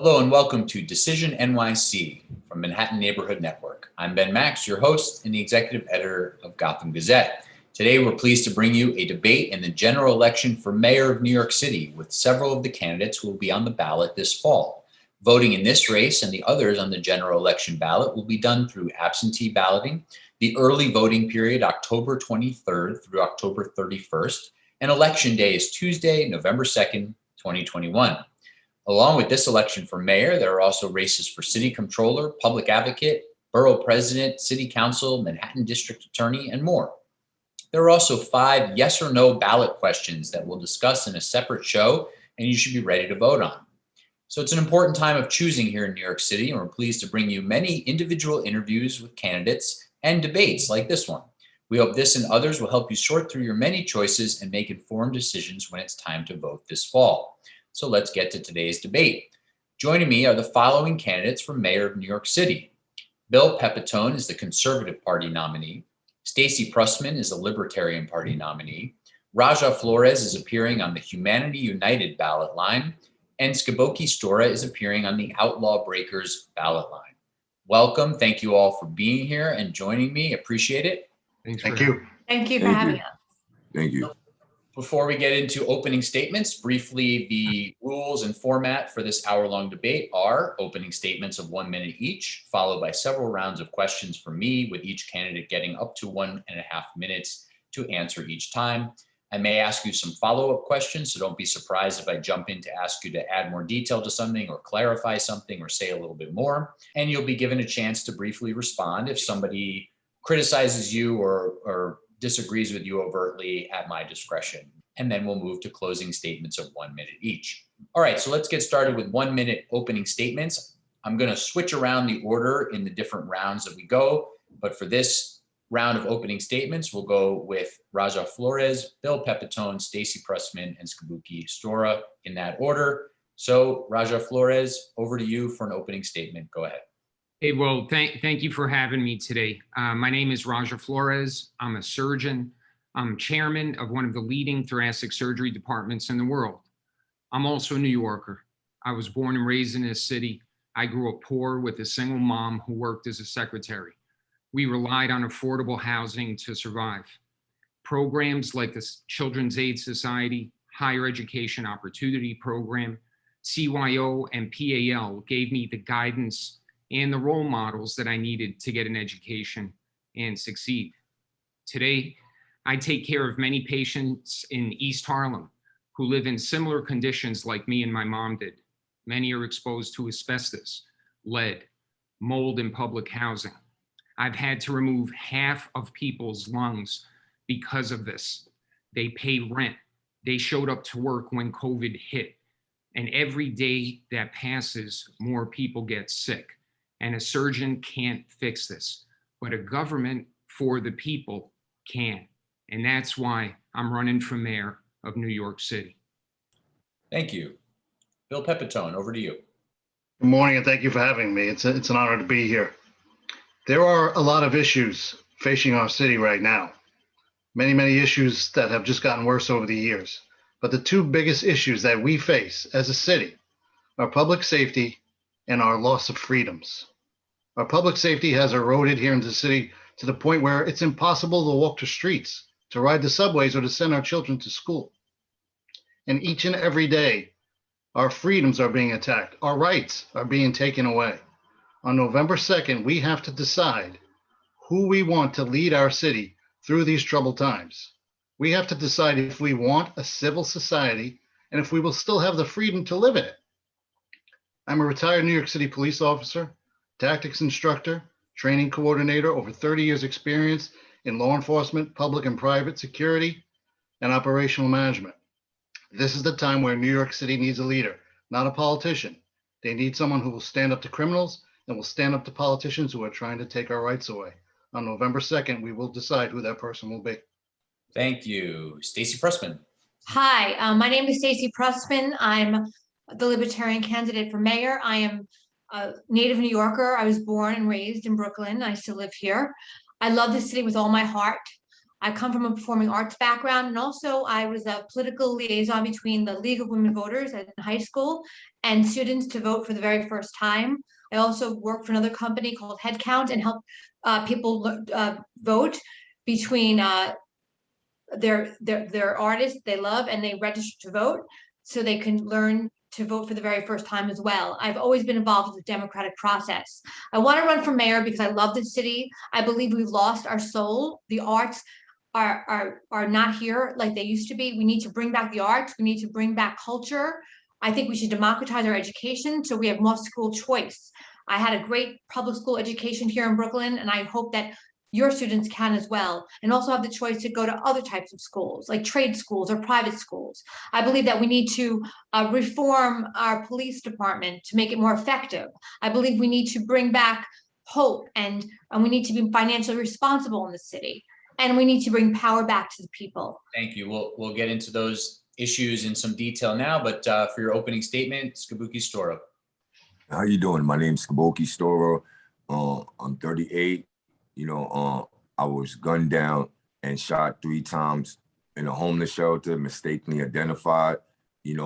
Hello and welcome to Decision NYC from Manhattan Neighborhood Network. I'm Ben Max, your host and the executive editor of Gotham Gazette. Today, we're pleased to bring you a debate in the general election for mayor of New York City with several of the candidates who will be on the ballot this fall. Voting in this race and the others on the general election ballot will be done through absentee balloting, the early voting period October 23rd through October 31st, and election day is Tuesday, November 2nd, 2021. Along with this election for mayor, there are also races for city controller, public advocate, borough president, city council, Manhattan district attorney, and more. There are also 5 yes or no ballot questions that we'll discuss in a separate show, and you should be ready to vote on. So it's an important time of choosing here in New York City, and we're pleased to bring you many individual interviews with candidates and debates like this one. We hope this and others will help you sort through your many choices and make informed decisions when it's time to vote this fall. So let's get to today's debate. Joining me are the following candidates for mayor of New York City. Bill Pepitone is the Conservative Party nominee. Stacey Prussman is the Libertarian Party nominee. Raja Flores is appearing on the Humanity United ballot line. And Skiboky Stora is appearing on the Out Lawbreakers ballot line. Welcome. Thank you all for being here and joining me. Appreciate it. Thank you. Thank you for having us. Thank you. Before we get into opening statements, briefly, the rules and format for this hour-long debate are opening statements of 1 minute each, followed by several rounds of questions from me, with each candidate getting up to 1.5 minutes to answer each time. I may ask you some follow-up questions, so don't be surprised if I jump in to ask you to add more detail to something or clarify something or say a little bit more. And you'll be given a chance to briefly respond if somebody criticizes you or disagrees with you overtly at my discretion. And then we'll move to closing statements of 1 minute each. All right, so let's get started with 1 minute opening statements. I'm gonna switch around the order in the different rounds that we go, but for this round of opening statements, we'll go with Raja Flores, Bill Pepitone, Stacey Prussman, and Skiboky Stora in that order. So Raja Flores, over to you for an opening statement. Go ahead. Hey, well, thank you for having me today. My name is Raja Flores. I'm a surgeon. I'm chairman of one of the leading thoracic surgery departments in the world. I'm also a New Yorker. I was born and raised in this city. I grew up poor with a single mom who worked as a secretary. We relied on affordable housing to survive. Programs like the Children's Aid Society, Higher Education Opportunity Program, CYO, and PAL gave me the guidance and the role models that I needed to get an education and succeed. Today, I take care of many patients in East Harlem who live in similar conditions like me and my mom did. Many are exposed to asbestos, lead, mold in public housing. I've had to remove half of people's lungs because of this. They pay rent. They showed up to work when COVID hit. And every day that passes, more people get sick. And a surgeon can't fix this, but a government for the people can. And that's why I'm running for mayor of New York City. Thank you. Bill Pepitone, over to you. Good morning, and thank you for having me. It's an honor to be here. There are a lot of issues facing our city right now. Many issues that have just gotten worse over the years. But the 2 biggest issues that we face as a city are public safety and our loss of freedoms. Our public safety has eroded here in the city to the point where it's impossible to walk the streets, to ride the subways, or to send our children to school. And each and every day, our freedoms are being attacked. Our rights are being taken away. On November 2nd, we have to decide who we want to lead our city through these troubled times. We have to decide if we want a civil society and if we will still have the freedom to live in it. I'm a retired New York City police officer, tactics instructor, training coordinator, over 30 years experience in law enforcement, public and private security, and operational management. This is the time where New York City needs a leader, not a politician. They need someone who will stand up to criminals and will stand up to politicians who are trying to take our rights away. On November 2nd, we will decide who that person will be. Thank you. Stacey Prussman. Hi, my name is Stacey Prussman. I'm the Libertarian candidate for mayor. I am a native New Yorker. I was born and raised in Brooklyn. I still live here. I love this city with all my heart. I come from a performing arts background, and also I was a political liaison between the League of Women Voters in high school and students to vote for the very first time. I also worked for another company called Headcount and helped people vote between their artists they love, and they register to vote so they can learn to vote for the very first time as well. I've always been involved with the democratic process. I want to run for mayor because I love the city. I believe we've lost our soul. The arts are not here like they used to be. We need to bring back the arts. We need to bring back culture. I think we should democratize our education so we have more school choice. I had a great public school education here in Brooklyn, and I hope that your students can as well, and also have the choice to go to other types of schools, like trade schools or private schools. I believe that we need to reform our police department to make it more effective. I believe we need to bring back hope, and we need to be financially responsible in the city, and we need to bring power back to the people. Thank you. We'll get into those issues in some detail now, but for your opening statement, Skiboky Stora. How you doing? My name's Skiboky Stora. I'm 38. I was gunned down and shot 3 times in a homeless shelter, mistakenly identified, in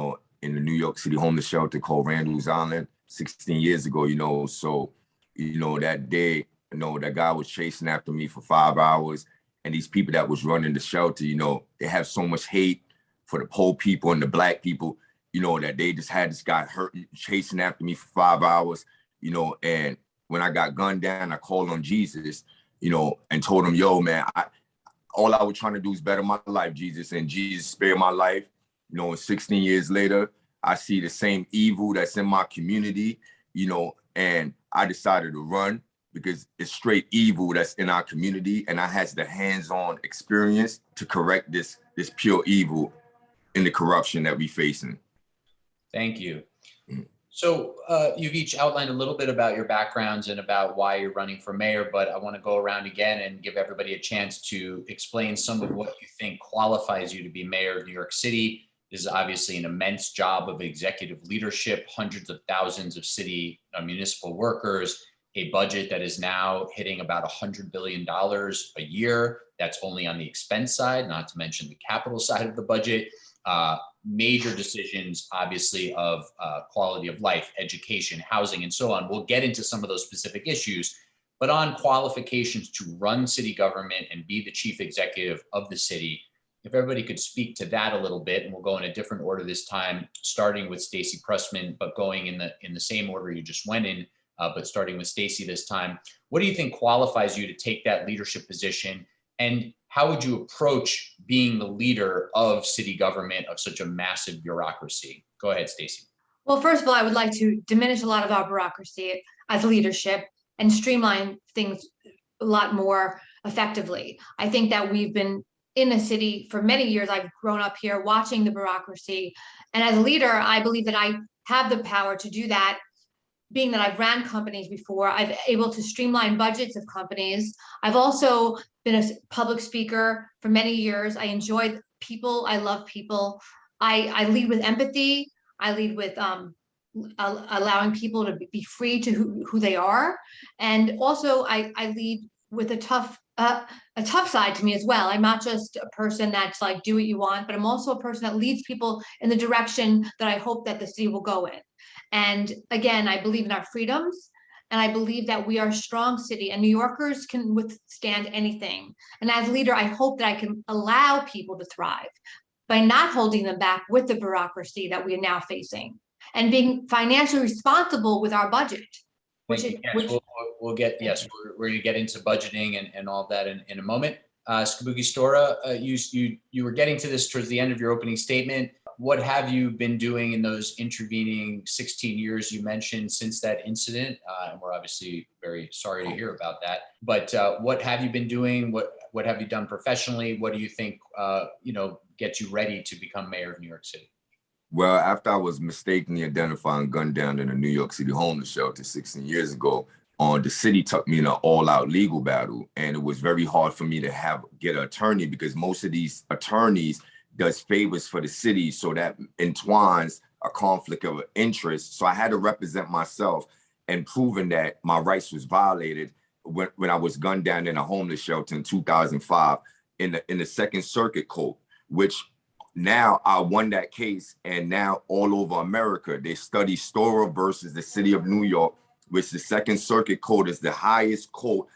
the New York City homeless shelter called Randall's Island 16 years ago, So, that day, that guy was chasing after me for 5 hours. And these people that was running the shelter, they have so much hate for the poor people and the Black people, that they just had this guy chasing after me for 5 hours, and when I got gunned down, I called on Jesus, and told him, yo, man, all I was trying to do is better my life, Jesus, and Jesus spared my life. 16 years later, I see the same evil that's in my community, and I decided to run because it's straight evil that's in our community, and I has the hands-on experience to correct this pure evil in the corruption that we facing. Thank you. So you've each outlined a little bit about your backgrounds and about why you're running for mayor, but I want to go around again and give everybody a chance to explain some of what you think qualifies you to be mayor of New York City. This is obviously an immense job of executive leadership, hundreds of thousands of city municipal workers, a budget that is now hitting about $100 billion a year. That's only on the expense side, not to mention the capital side of the budget. Major decisions, obviously, of quality of life, education, housing, and so on. We'll get into some of those specific issues, but on qualifications to run city government and be the chief executive of the city, if everybody could speak to that a little bit, and we'll go in a different order this time, starting with Stacey Prussman, but going in the same order you just went in, but starting with Stacey this time. What do you think qualifies you to take that leadership position? And how would you approach being the leader of city government of such a massive bureaucracy? Go ahead, Stacey. Well, first of all, I would like to diminish a lot of our bureaucracy as leadership and streamline things a lot more effectively. I think that we've been in the city for many years. I've grown up here watching the bureaucracy. And as a leader, I believe that I have the power to do that. Being that I've ran companies before, I've able to streamline budgets of companies. I've also been a public speaker for many years. I enjoy people. I love people. I lead with empathy. I lead with allowing people to be free to who they are. And also I lead with a tough side to me as well. I'm not just a person that's like, do what you want, but I'm also a person that leads people in the direction that I hope that the city will go in. And again, I believe in our freedoms, and I believe that we are a strong city, and New Yorkers can withstand anything. And as a leader, I hope that I can allow people to thrive by not holding them back with the bureaucracy that we are now facing, and being financially responsible with our budget. We're going to get into budgeting and all of that in a moment. Skiboky Stora, you were getting to this towards the end of your opening statement. What have you been doing in those intervening 16 years you mentioned since that incident? And we're obviously very sorry to hear about that. But what have you been doing? What have you done professionally? What do you think gets you ready to become mayor of New York City? Well, after I was mistakenly identified and gunned down in a New York City homeless shelter 16 years ago, the city took me in an all-out legal battle, and it was very hard for me to get an attorney because most of these attorneys does favors for the city, so that entwines a conflict of interest. So I had to represent myself and proving that my rights was violated when I was gunned down in a homeless shelter in 2005. in the Second Circuit Court, which now I won that case, and now all over America, they study Stora versus the city of New York, which the Second Circuit Court is the highest court,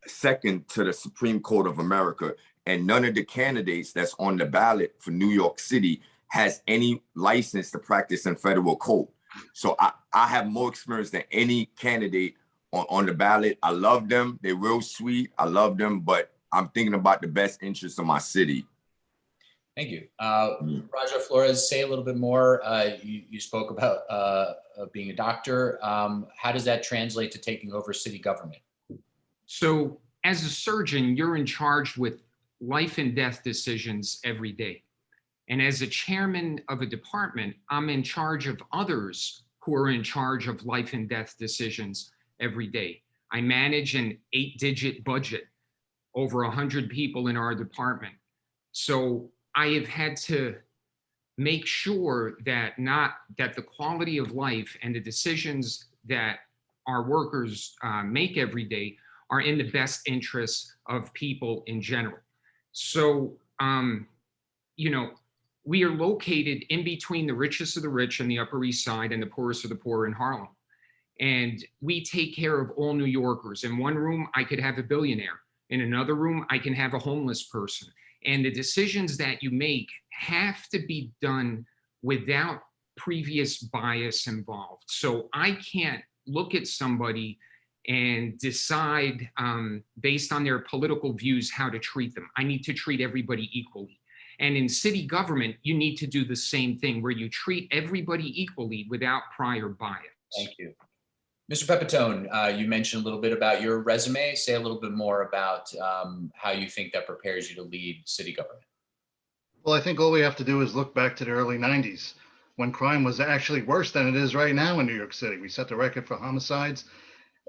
second to the Supreme Court of America. And none of the candidates that's on the ballot for New York City has any license to practice in federal court. So I have more experience than any candidate on the ballot. I love them. They're real sweet. I love them, but I'm thinking about the best interests of my city. Thank you. Raja Flores, say a little bit more. You spoke about being a doctor. How does that translate to taking over city government? So as a surgeon, you're in charge with life and death decisions every day. And as a chairman of a department, I'm in charge of others who are in charge of life and death decisions every day. I manage an 8-digit budget, over 100 people in our department. So I have had to make sure that the quality of life and the decisions that our workers make every day are in the best interests of people in general. So, we are located in between the richest of the rich in the Upper East Side and the poorest of the poor in Harlem. And we take care of all New Yorkers. In one room, I could have a billionaire. In another room, I can have a homeless person. And the decisions that you make have to be done without previous bias involved. So I can't look at somebody and decide based on their political views how to treat them. I need to treat everybody equally. And in city government, you need to do the same thing where you treat everybody equally without prior bias. Thank you. Mr. Pepitone, you mentioned a little bit about your resume. Say a little bit more about how you think that prepares you to lead city government. Well, I think all we have to do is look back to the early 90s when crime was actually worse than it is right now in New York City. We set the record for homicides,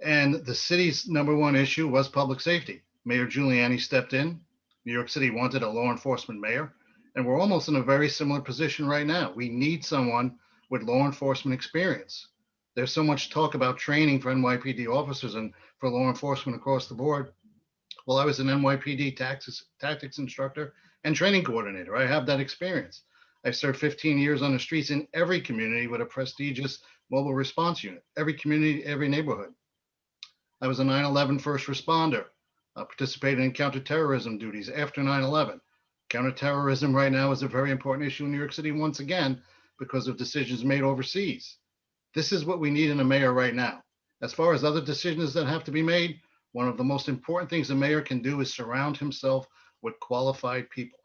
and the city's #1 issue was public safety. Mayor Giuliani stepped in. New York City wanted a law enforcement mayor, and we're almost in a very similar position right now. We need someone with law enforcement experience. There's so much talk about training for NYPD officers and for law enforcement across the board. Well, I was an NYPD tactics instructor and training coordinator. I have that experience. I served 15 years on the streets in every community with a prestigious mobile response unit, every community, every neighborhood. I was a 9/11 first responder, participated in counterterrorism duties after 9/11. Counterterrorism right now is a very important issue in New York City once again because of decisions made overseas. This is what we need in a mayor right now. As far as other decisions that have to be made, one of the most important things a mayor can do is surround himself with qualified people.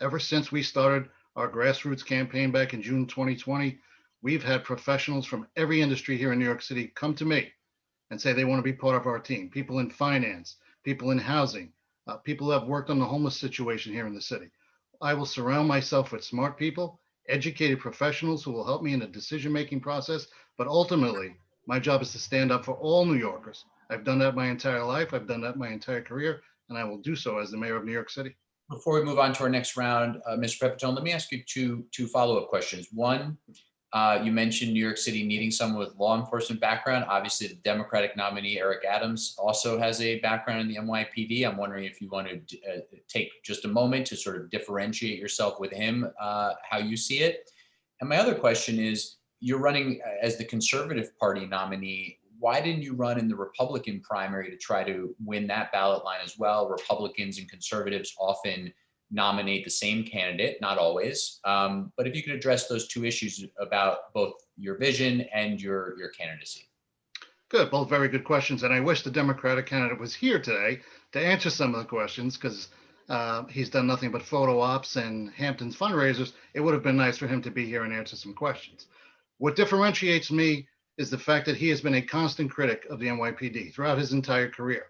Ever since we started our grassroots campaign back in June 2020, we've had professionals from every industry here in New York City come to me and say they want to be part of our team. People in finance, people in housing, people who have worked on the homeless situation here in the city. I will surround myself with smart people, educated professionals who will help me in the decision-making process. But ultimately, my job is to stand up for all New Yorkers. I've done that my entire life. I've done that my entire career, and I will do so as the mayor of New York City. Before we move on to our next round, Mr. Pepitone, let me ask you two follow-up questions. One, you mentioned New York City needing someone with law enforcement background. Obviously, the Democratic nominee, Eric Adams, also has a background in the NYPD. I'm wondering if you want to take just a moment to sort of differentiate yourself with him, how you see it. And my other question is, you're running as the Conservative Party nominee. Why didn't you run in the Republican primary to try to win that ballot line as well? Republicans and conservatives often nominate the same candidate, not always. But if you could address those two issues about both your vision and your candidacy. Good, both very good questions. And I wish the Democratic candidate was here today to answer some of the questions because he's done nothing but photo ops and Hamptons fundraisers. It would have been nice for him to be here and answer some questions. What differentiates me is the fact that he has been a constant critic of the NYPD throughout his entire career.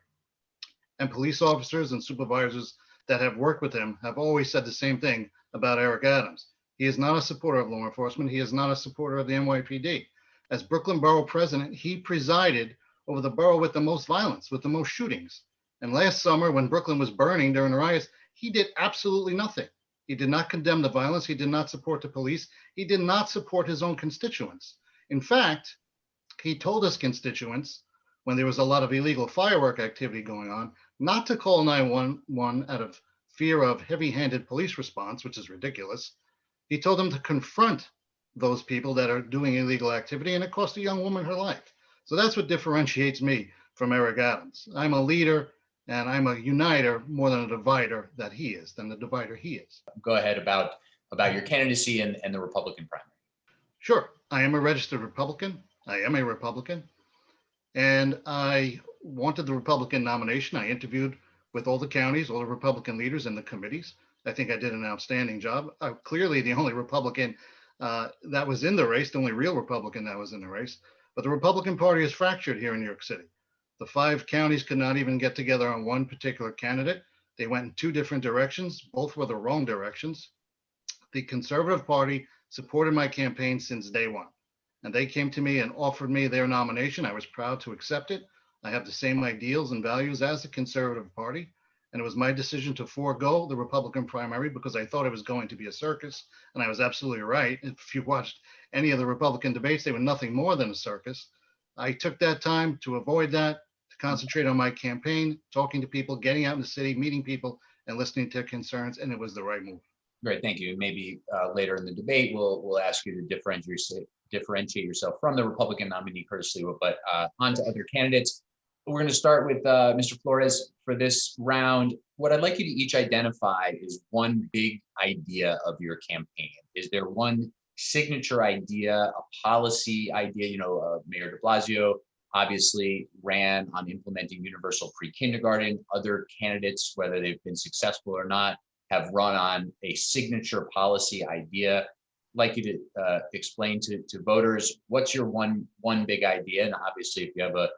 And police officers and supervisors that have worked with him have always said the same thing about Eric Adams. He is not a supporter of law enforcement. He is not a supporter of the NYPD. As Brooklyn Borough President, he presided over the borough with the most violence, with the most shootings. And last summer, when Brooklyn was burning during the riots, he did absolutely nothing. He did not condemn the violence. He did not support the police. He did not support his own constituents. In fact, he told his constituents when there was a lot of illegal firework activity going on not to call 911 out of fear of heavy-handed police response, which is ridiculous. He told them to confront those people that are doing illegal activity, and it cost a young woman her life. So that's what differentiates me from Eric Adams. I'm a leader and I'm a uniter more than a divider that he is, than the divider he is. Go ahead about your candidacy and the Republican primary. Sure, I am a registered Republican. I am a Republican. And I wanted the Republican nomination. I interviewed with all the counties, all the Republican leaders and the committees. I think I did an outstanding job. I'm clearly the only Republican that was in the race, the only real Republican that was in the race. But the Republican Party is fractured here in New York City. The 5 counties could not even get together on one particular candidate. They went in 2 different directions. Both were the wrong directions. The Conservative Party supported my campaign since day one. And they came to me and offered me their nomination. I was proud to accept it. I have the same ideals and values as the Conservative Party. And it was my decision to forego the Republican primary because I thought it was going to be a circus. And I was absolutely right. If you watched any of the Republican debates, they were nothing more than a circus. I took that time to avoid that, to concentrate on my campaign, talking to people, getting out in the city, meeting people, and listening to their concerns. And it was the right move. Great, thank you. Maybe later in the debate, we'll ask you to differentiate yourself from the Republican nominee, Curtis Sliwa, but on to other candidates. We're going to start with Mr. Flores for this round. What I'd like you to each identify is one big idea of your campaign. Is there one signature idea, a policy idea? You know, Mayor de Blasio obviously ran on implementing universal pre-kindergarten. Other candidates, whether they've been successful or not, have run on a signature policy idea. I'd like you to explain to voters what's your one big idea, and obviously if you have a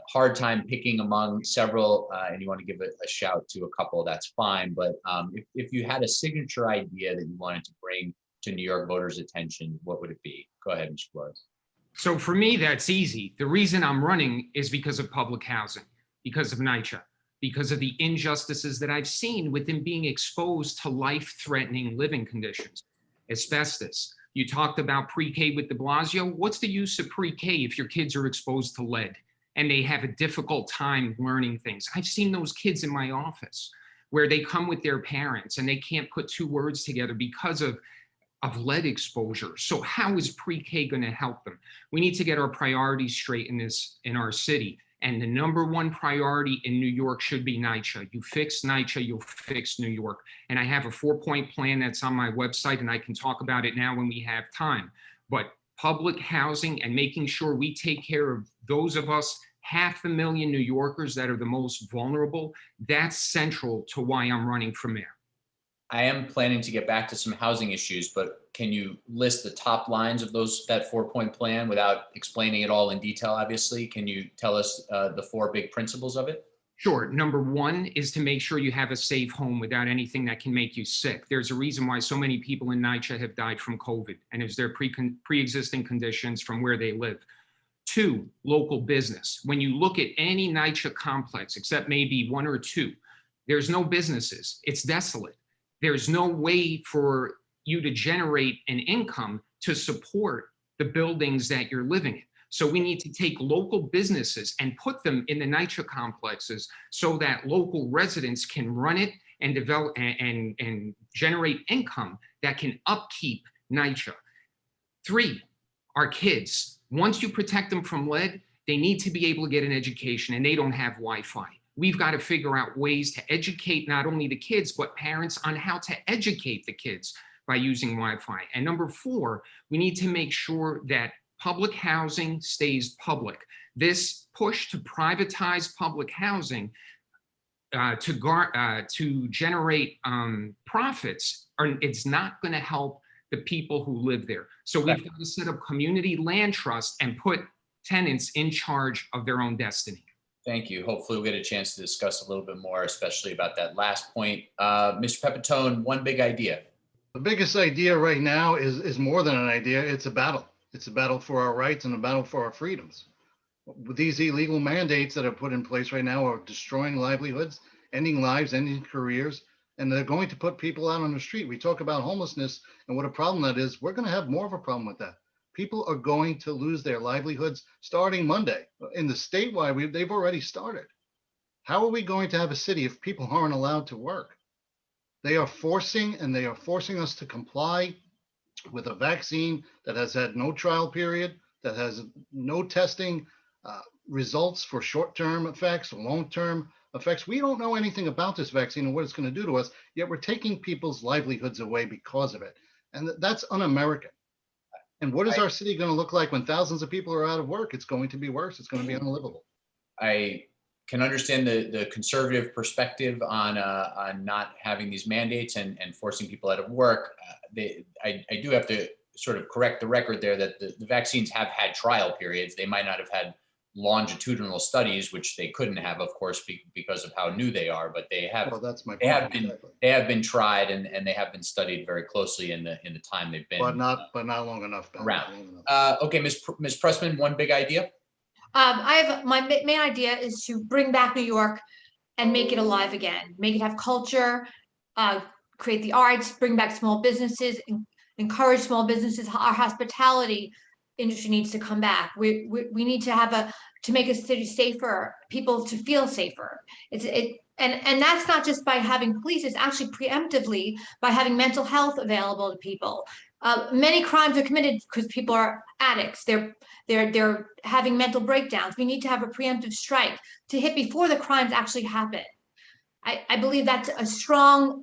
hard time picking among several and you want to give a shout to a couple, that's fine. But if you had a signature idea that you wanted to bring to New York voters' attention, what would it be? Go ahead, Mr. Flores. So for me, that's easy. The reason I'm running is because of public housing, because of NYCHA, because of the injustices that I've seen with them being exposed to life-threatening living conditions. Asbestos. You talked about pre-K with de Blasio. What's the use of pre-K if your kids are exposed to lead and they have a difficult time learning things? I've seen those kids in my office where they come with their parents and they can't put 2 words together because of lead exposure. So how is pre-K going to help them? We need to get our priorities straight in our city. And the #1 priority in New York should be NYCHA. You fix NYCHA, you'll fix New York. And I have a 4-point plan that's on my website, and I can talk about it now when we have time. But public housing and making sure we take care of those of us, 500,000 New Yorkers that are the most vulnerable, that's central to why I'm running for mayor. I am planning to get back to some housing issues, but can you list the top lines of that 4-point plan without explaining it all in detail, obviously? Can you tell us the 4 big principles of it? Sure. #1 is to make sure you have a safe home without anything that can make you sick. There's a reason why so many people in NYCHA have died from COVID, and it's their pre-existing conditions from where they live. 2, local business. When you look at any NYCHA complex, except maybe 1 or 2, there's no businesses. It's desolate. There's no way for you to generate an income to support the buildings that you're living in. So we need to take local businesses and put them in the NYCHA complexes so that local residents can run it and develop and generate income that can upkeep NYCHA. 3, our kids. Once you protect them from lead, they need to be able to get an education, and they don't have Wi-Fi. We've got to figure out ways to educate not only the kids, but parents on how to educate the kids by using Wi-Fi. And #4, we need to make sure that public housing stays public. This push to privatize public housing to generate profits, it's not going to help the people who live there. So we've got to set up community land trusts and put tenants in charge of their own destiny. Thank you. Hopefully we'll get a chance to discuss a little bit more, especially about that last point. Mr. Pepitone, one big idea. The biggest idea right now is more than an idea. It's a battle. It's a battle for our rights and a battle for our freedoms. These illegal mandates that are put in place right now are destroying livelihoods, ending lives, ending careers, and they're going to put people out on the street. We talk about homelessness and what a problem that is. We're going to have more of a problem with that. People are going to lose their livelihoods starting Monday. In the statewide, they've already started. How are we going to have a city if people aren't allowed to work? They are forcing us to comply with a vaccine that has had no trial period, that has no testing results for short-term effects or long-term effects. We don't know anything about this vaccine and what it's going to do to us, yet we're taking people's livelihoods away because of it. And that's un-American. And what is our city going to look like when thousands of people are out of work? It's going to be worse. It's going to be unlivable. I can understand the conservative perspective on not having these mandates and forcing people out of work. I do have to sort of correct the record there that the vaccines have had trial periods. They might not have had longitudinal studies, which they couldn't have, of course, because of how new they are. But they have. Well, that's my point. They have been tried and they have been studied very closely in the time they've been. But not long enough. Ben, around. not long enough. Okay, Ms. Prussman, one big idea. I have my main idea is to bring back New York and make it alive again, make it have culture, create the arts, bring back small businesses, encourage small businesses. Our hospitality industry needs to come back. We need to to make a city safer, people to feel safer. And that's not just by having police, it's actually preemptively by having mental health available to people. Many crimes are committed because people are addicts. They're having mental breakdowns. We need to have a preemptive strike to hit before the crimes actually happen. I believe that's a strong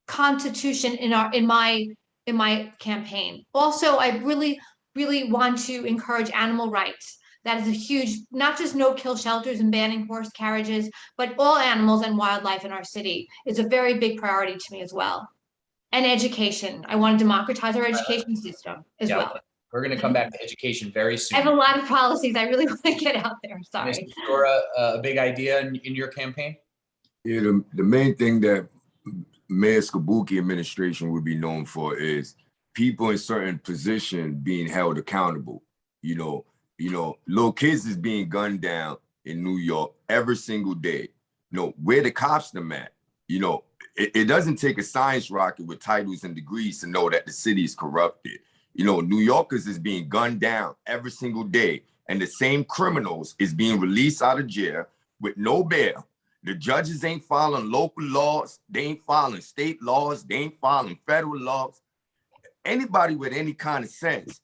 constitution in my campaign. Also, I really want to encourage animal rights. That is a huge, not just no-kill shelters and banning horse carriages, but all animals and wildlife in our city is a very big priority to me as well. And education. I want to democratize our education system as well. We're going to come back to education very soon. I have a lot of policies I really want to get out there. Sorry. Mr. Stora, a big idea in your campaign? Yeah, the main thing that Mayor Skiboky administration would be known for is people in certain positions being held accountable. You know, little kids is being gunned down in New York every single day. You know, where the cops them at? You know, it doesn't take a science rocket with titles and degrees to know that the city is corrupted. You know, New Yorkers is being gunned down every single day, and the same criminals is being released out of jail with no bail. The judges ain't following local laws. They ain't following state laws. They ain't following federal laws. Anybody with any kind of sense,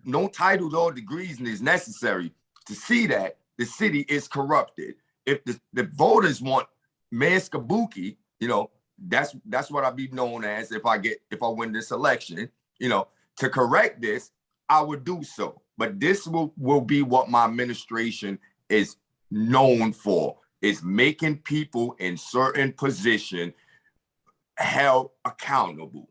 no titles or degrees is necessary to see that the city is corrupted. If the voters want Mayor Skiboky, you know, that's what I'll be known as if I win this election, you know, to correct this, I would do so. But this will be what my administration is known for, is making people in certain positions held accountable.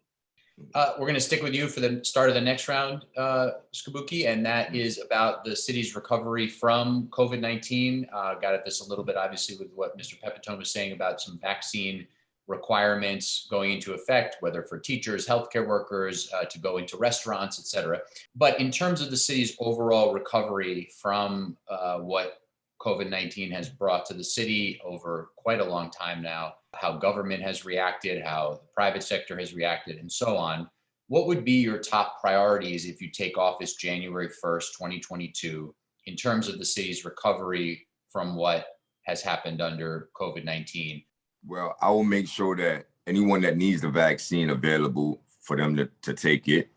We're going to stick with you for the start of the next round, Skiboky, and that is about the city's recovery from COVID-19. Got at this a little bit, obviously, with what Mr. Pepitone was saying about some vaccine requirements going into effect, whether for teachers, healthcare workers, to go into restaurants, et cetera. But in terms of the city's overall recovery from what COVID-19 has brought to the city over quite a long time now, how government has reacted, how the private sector has reacted, and so on, what would be your top priorities if you take office January 1st, 2022, in terms of the city's recovery from what has happened under COVID-19? Well, I will make sure that anyone that needs the vaccine available for them to take it,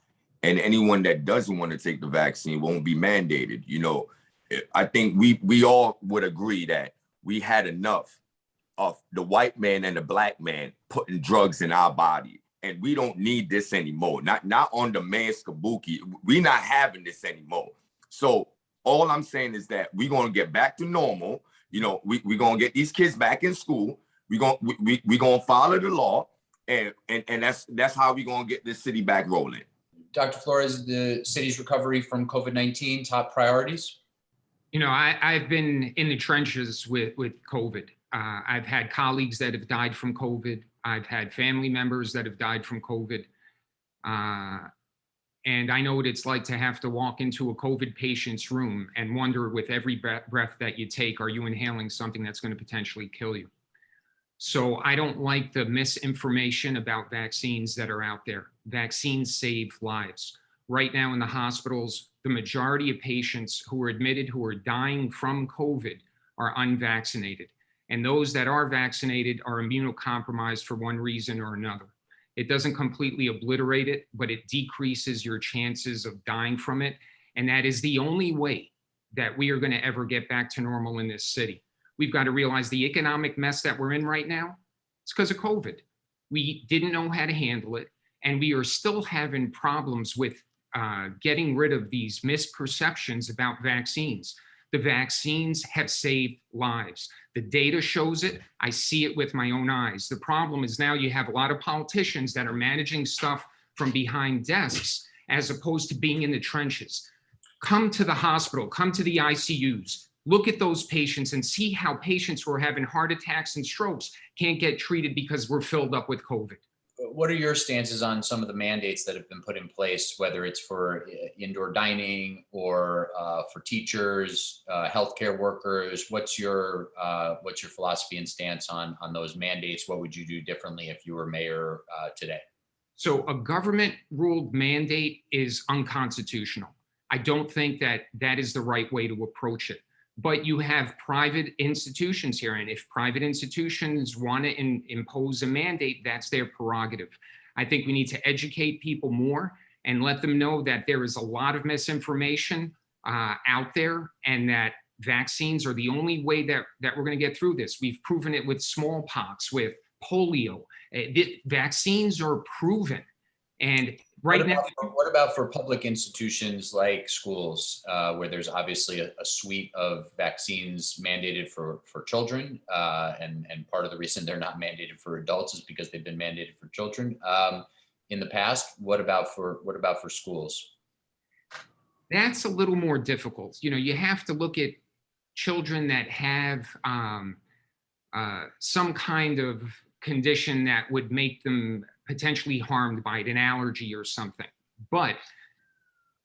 and anyone that doesn't want to take the vaccine won't be mandated. You know, I think we all would agree that we had enough of the white man and the black man putting drugs in our body, and we don't need this anymore. Not on the Mayor Skiboky. We're not having this anymore. So all I'm saying is that we're gonna get back to normal. You know, we're gonna get these kids back in school. We're gonna follow the law, and that's how we're gonna get this city back rolling. Dr. Flores, the city's recovery from COVID-19, top priorities? You know, I've been in the trenches with COVID. I've had colleagues that have died from COVID. I've had family members that have died from COVID. And I know what it's like to have to walk into a COVID patient's room and wonder with every breath that you take, are you inhaling something that's going to potentially kill you? So I don't like the misinformation about vaccines that are out there. Vaccines save lives. Right now in the hospitals, the majority of patients who are admitted who are dying from COVID are unvaccinated. And those that are vaccinated are immunocompromised for one reason or another. It doesn't completely obliterate it, but it decreases your chances of dying from it. And that is the only way that we are going to ever get back to normal in this city. We've got to realize the economic mess that we're in right now, it's because of COVID. We didn't know how to handle it. And we are still having problems with getting rid of these misperceptions about vaccines. The vaccines have saved lives. The data shows it. I see it with my own eyes. The problem is now you have a lot of politicians that are managing stuff from behind desks as opposed to being in the trenches. Come to the hospital, come to the ICUs, look at those patients and see how patients who are having heart attacks and strokes can't get treated because we're filled up with COVID. What are your stances on some of the mandates that have been put in place, whether it's for indoor dining or for teachers, healthcare workers? What's your philosophy and stance on those mandates? What would you do differently if you were mayor today? So a government ruled mandate is unconstitutional. I don't think that that is the right way to approach it. But you have private institutions here, and if private institutions want to impose a mandate, that's their prerogative. I think we need to educate people more and let them know that there is a lot of misinformation out there, and that vaccines are the only way that we're going to get through this. We've proven it with smallpox, with polio. Vaccines are proven. And right now, what about for public institutions like schools, where there's obviously a suite of vaccines mandated for children, and part of the reason they're not mandated for adults is because they've been mandated for children in the past. What about for schools? That's a little more difficult. You know, you have to look at children that have some kind of condition that would make them potentially harmed by it, an allergy or something. But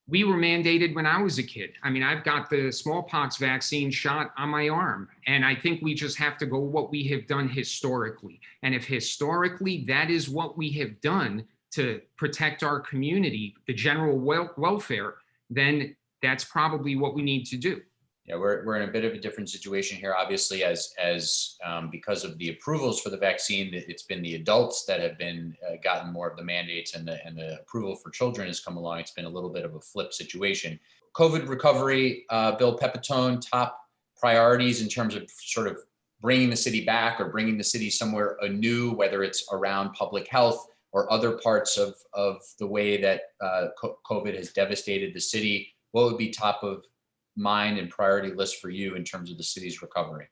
we were mandated when I was a kid. I mean, I've got the smallpox vaccine shot on my arm, and I think we just have to go what we have done historically. And if historically that is what we have done to protect our community, the general welfare, then that's probably what we need to do. Yeah, we're in a bit of a different situation here, obviously, as because of the approvals for the vaccine, it's been the adults that have been gotten more of the mandates, and the approval for children has come along. It's been a little bit of a flip situation. COVID recovery, Bill Pepitone, top priorities in terms of sort of bringing the city back or bringing the city somewhere anew, whether it's around public health or other parts of the way that COVID has devastated the city. What would be top of mind and priority list for you in terms of the city's recovery?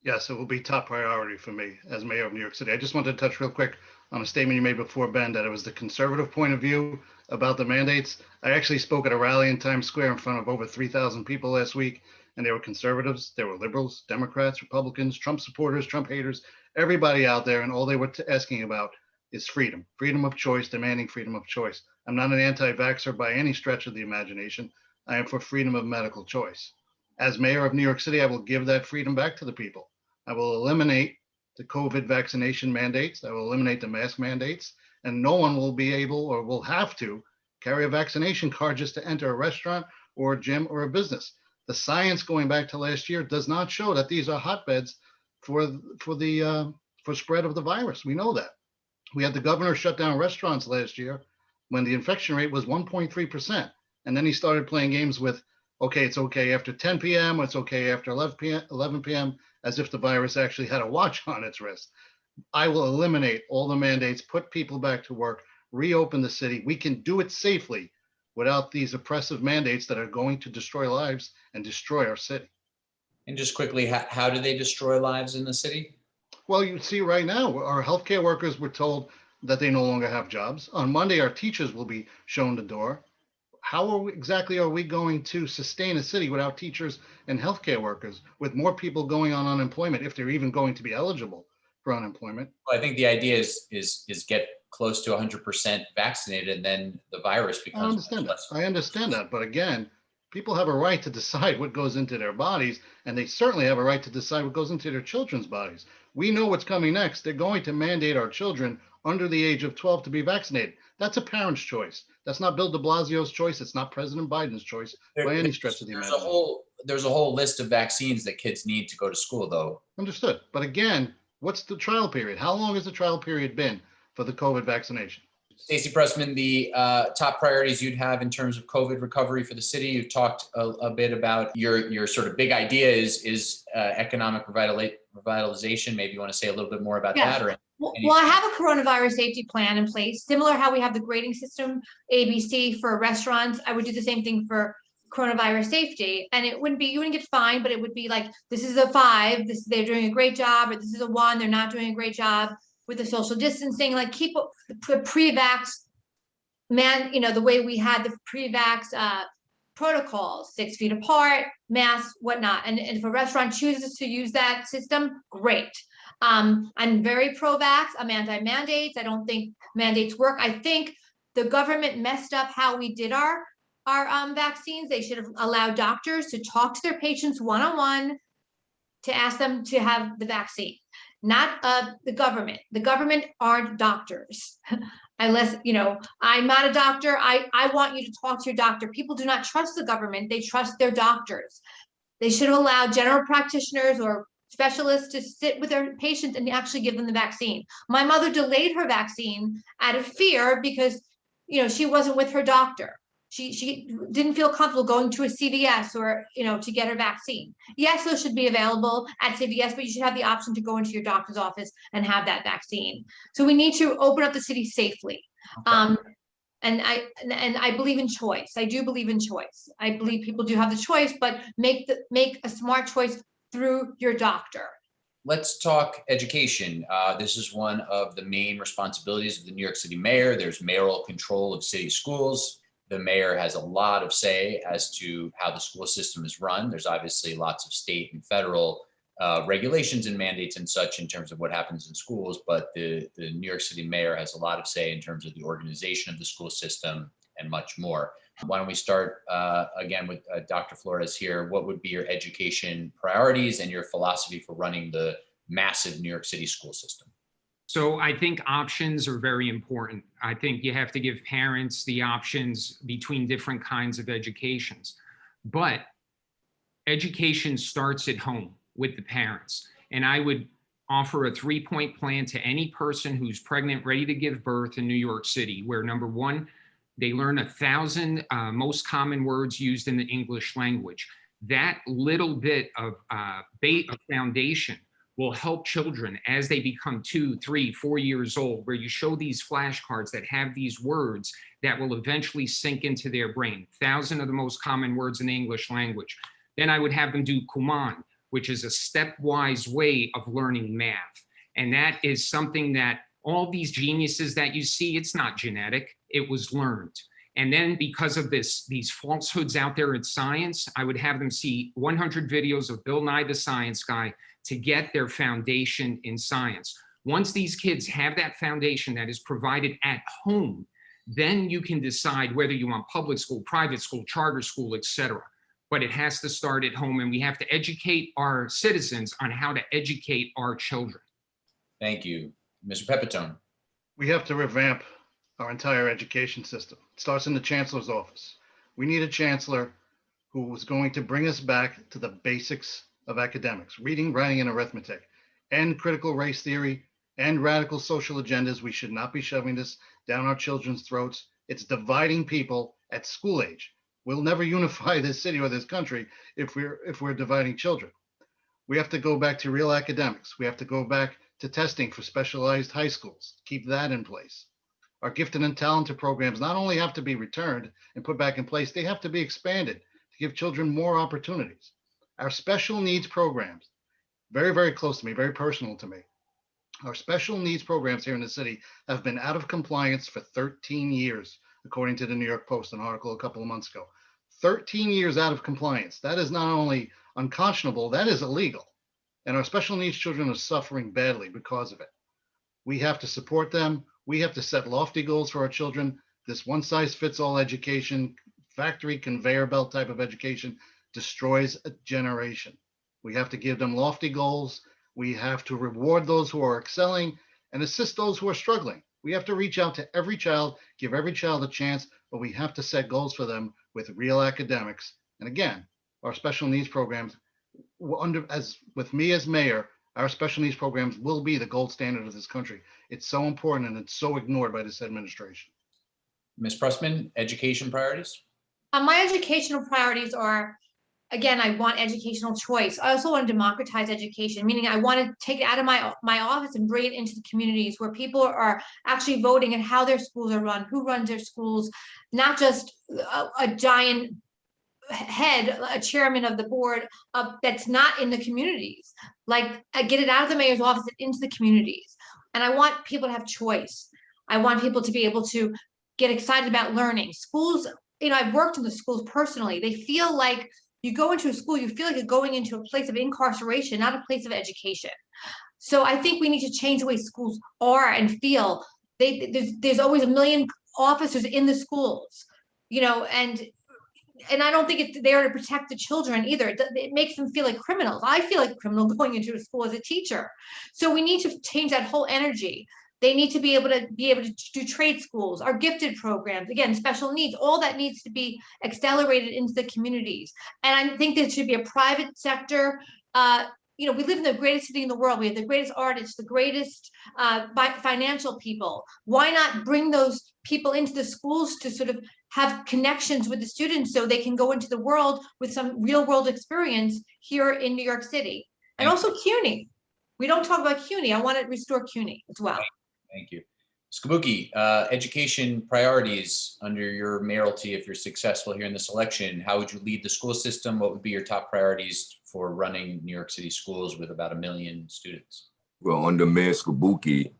Yes, it will be top priority for me as mayor of New York City. I just wanted to touch real quick on a statement you made before, Ben, that it was the conservative point of view about the mandates. I actually spoke at a rally in Times Square in front of over 3,000 people last week, and there were conservatives, there were liberals, Democrats, Republicans, Trump supporters, Trump haters, everybody out there, and all they were asking about is freedom of choice, demanding freedom of choice. I'm not an anti-vaxxer by any stretch of the imagination. I am for freedom of medical choice. As mayor of New York City, I will give that freedom back to the people. I will eliminate the COVID vaccination mandates. I will eliminate the mask mandates, and no one will be able or will have to carry a vaccination card just to enter a restaurant or a gym or a business. The science going back to last year does not show that these are hotbeds for spread of the virus. We know that. We had the governor shut down restaurants last year when the infection rate was 1.3%. And then he started playing games with, okay, it's okay after 10 p.m., it's okay after 11 p.m., as if the virus actually had a watch on its wrist. I will eliminate all the mandates, put people back to work, reopen the city. We can do it safely without these oppressive mandates that are going to destroy lives and destroy our city. And just quickly, how do they destroy lives in the city? Well, you see right now, our healthcare workers were told that they no longer have jobs. On Monday, our teachers will be shown the door. How exactly are we going to sustain a city without teachers and healthcare workers, with more people going on unemployment, if they're even going to be eligible for unemployment? Well, I think the idea is get close to 100% vaccinated, and then the virus becomes. I understand that. But again, people have a right to decide what goes into their bodies, and they certainly have a right to decide what goes into their children's bodies. We know what's coming next. They're going to mandate our children under the age of 12 to be vaccinated. That's a parent's choice. That's not Bill de Blasio's choice. It's not President Biden's choice by any stretch of the imagination. there's a whole list of vaccines that kids need to go to school, though. Understood. But again, what's the trial period? How long has the trial period been for the COVID vaccination? Stacey Prussman, the top priorities you'd have in terms of COVID recovery for the city. You've talked a bit about your sort of big idea is economic revitalization. Maybe you want to say a little bit more about that. Or well, I have a coronavirus safety plan in place, similar how we have the grading system, ABC for restaurants. I would do the same thing for coronavirus safety, and it wouldn't be, you wouldn't get fined, but it would be like, this is a 5, they're doing a great job, or this is a 1, they're not doing a great job with the social distancing. Like, keep the pre-vax the way we had the pre-vax protocols, 6 feet apart, masks, whatnot. And if a restaurant chooses to use that system, great. I'm very pro-vax. I'm anti-mandates. I don't think mandates work. I think the government messed up how we did our vaccines. They should have allowed doctors to talk to their patients one-on-one to ask them to have the vaccine, not the government. The government aren't doctors. Unless, I'm not a doctor. I want you to talk to your doctor. People do not trust the government. They trust their doctors. They should have allowed general practitioners or specialists to sit with their patients and actually give them the vaccine. My mother delayed her vaccine out of fear because, she wasn't with her doctor. She didn't feel comfortable going to a CVS or, to get her vaccine. Yes, those should be available at CVS, but you should have the option to go into your doctor's office and have that vaccine. So we need to open up the city safely. Okay. And I believe in choice. I do believe in choice. I believe people do have the choice, but make a smart choice through your doctor. Let's talk education. This is one of the main responsibilities of the New York City mayor. There's mayoral control of city schools. The mayor has a lot of say as to how the school system is run. There's obviously lots of state and federal regulations and mandates and such in terms of what happens in schools, but the New York City mayor has a lot of say in terms of the organization of the school system and much more. Why don't we start again with Dr. Flores here. What would be your education priorities and your philosophy for running the massive New York City school system? So I think options are very important. I think you have to give parents the options between different kinds of educations. But education starts at home with the parents. And I would offer a 3-point plan to any person who's pregnant, ready to give birth in New York City, where number 1, they learn 1,000 most common words used in the English language. That little bit of foundation will help children as they become 2, 3, 4 years old, where you show these flashcards that have these words that will eventually sink into their brain, 1,000 of the most common words in the English language. Then I would have them do Kuman, which is a stepwise way of learning math. And that is something that all these geniuses that you see, it's not genetic, it was learned. And then because of these falsehoods out there in science, I would have them see 100 videos of Bill Nye the Science Guy to get their foundation in science. Once these kids have that foundation that is provided at home, then you can decide whether you want public school, private school, charter school, etc. But it has to start at home, and we have to educate our citizens on how to educate our children. Thank you. Mr. Pepitone. We have to revamp our entire education system. It starts in the chancellor's office. We need a chancellor who is going to bring us back to the basics of academics, reading, writing, and arithmetic, and critical race theory, and radical social agendas. We should not be shoving this down our children's throats. It's dividing people at school age. We'll never unify this city or this country if we're dividing children. We have to go back to real academics. We have to go back to testing for specialized high schools. Keep that in place. Our gifted and talented programs not only have to be returned and put back in place, they have to be expanded to give children more opportunities. Our special needs programs, very, very close to me, very personal to me. Our special needs programs here in the city have been out of compliance for 13 years, according to the New York Post, an article a couple of months ago. 13 years out of compliance. That is not only unconscionable, that is illegal. And our special needs children are suffering badly because of it. We have to support them. We have to set lofty goals for our children. This one-size-fits-all education, factory conveyor belt type of education destroys a generation. We have to give them lofty goals. We have to reward those who are excelling and assist those who are struggling. We have to reach out to every child, give every child a chance, but we have to set goals for them with real academics. And again, our special needs programs, as with me as mayor, our special needs programs will be the gold standard of this country. It's so important and it's so ignored by this administration. Ms. Prussman, education priorities? My educational priorities are, again, I want educational choice. I also want to democratize education, meaning I want to take it out of my office and bring it into the communities where people are actually voting and how their schools are run, who runs their schools, not just a giant head, a chairman of the board that's not in the communities. Like, I get it out of the mayor's office and into the communities. And I want people to have choice. I want people to be able to get excited about learning. Schools, I've worked in the schools personally. They feel like you go into a school, you feel like you're going into a place of incarceration, not a place of education. So I think we need to change the way schools are and feel. There's always a million officers in the schools, and I don't think it's there to protect the children either. It makes them feel like criminals. I feel like a criminal going into a school as a teacher. So we need to change that whole energy. They need to be able to do trade schools, our gifted programs, again, special needs, all that needs to be accelerated into the communities. And I think there should be a private sector. We live in the greatest city in the world. We have the greatest artists, the greatest financial people. Why not bring those people into the schools to sort of have connections with the students so they can go into the world with some real world experience here in New York City? And also CUNY. We don't talk about CUNY. I want to restore CUNY as well. Thank you. Skiboky, education priorities under your mayoralty, if you're successful here in this election, how would you lead the school system? What would be your top priorities for running New York City schools with about 1 million students? Well, under Mayor Skiboky,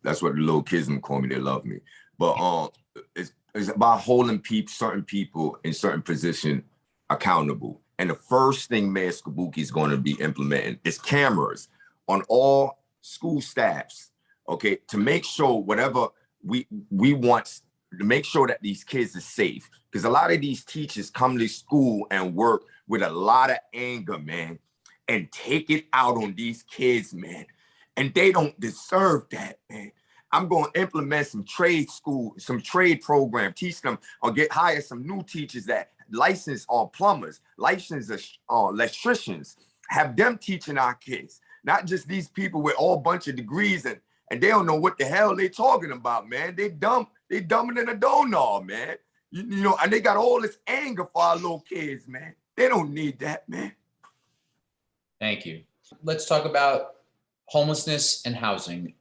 that's what the little kids call me. They love me. But it's about holding certain people in certain positions accountable. And the first thing Mayor Skiboky is going to be implementing is cameras on all school staffs. Okay, to make sure whatever we want, to make sure that these kids are safe. Because a lot of these teachers come to school and work with a lot of anger, man, and take it out on these kids, man. And they don't deserve that, man. I'm going to implement some trade school, some trade program, teach them or hire some new teachers that license are plumbers, licensed electricians, have them teaching our kids, not just these people with all bunch of degrees and they don't know what the hell they talking about, man. They dumb. They dumber than a donut, man. And they got all this anger for our little kids, man. They don't need that, man. Thank you. Let's talk about homelessness and housing.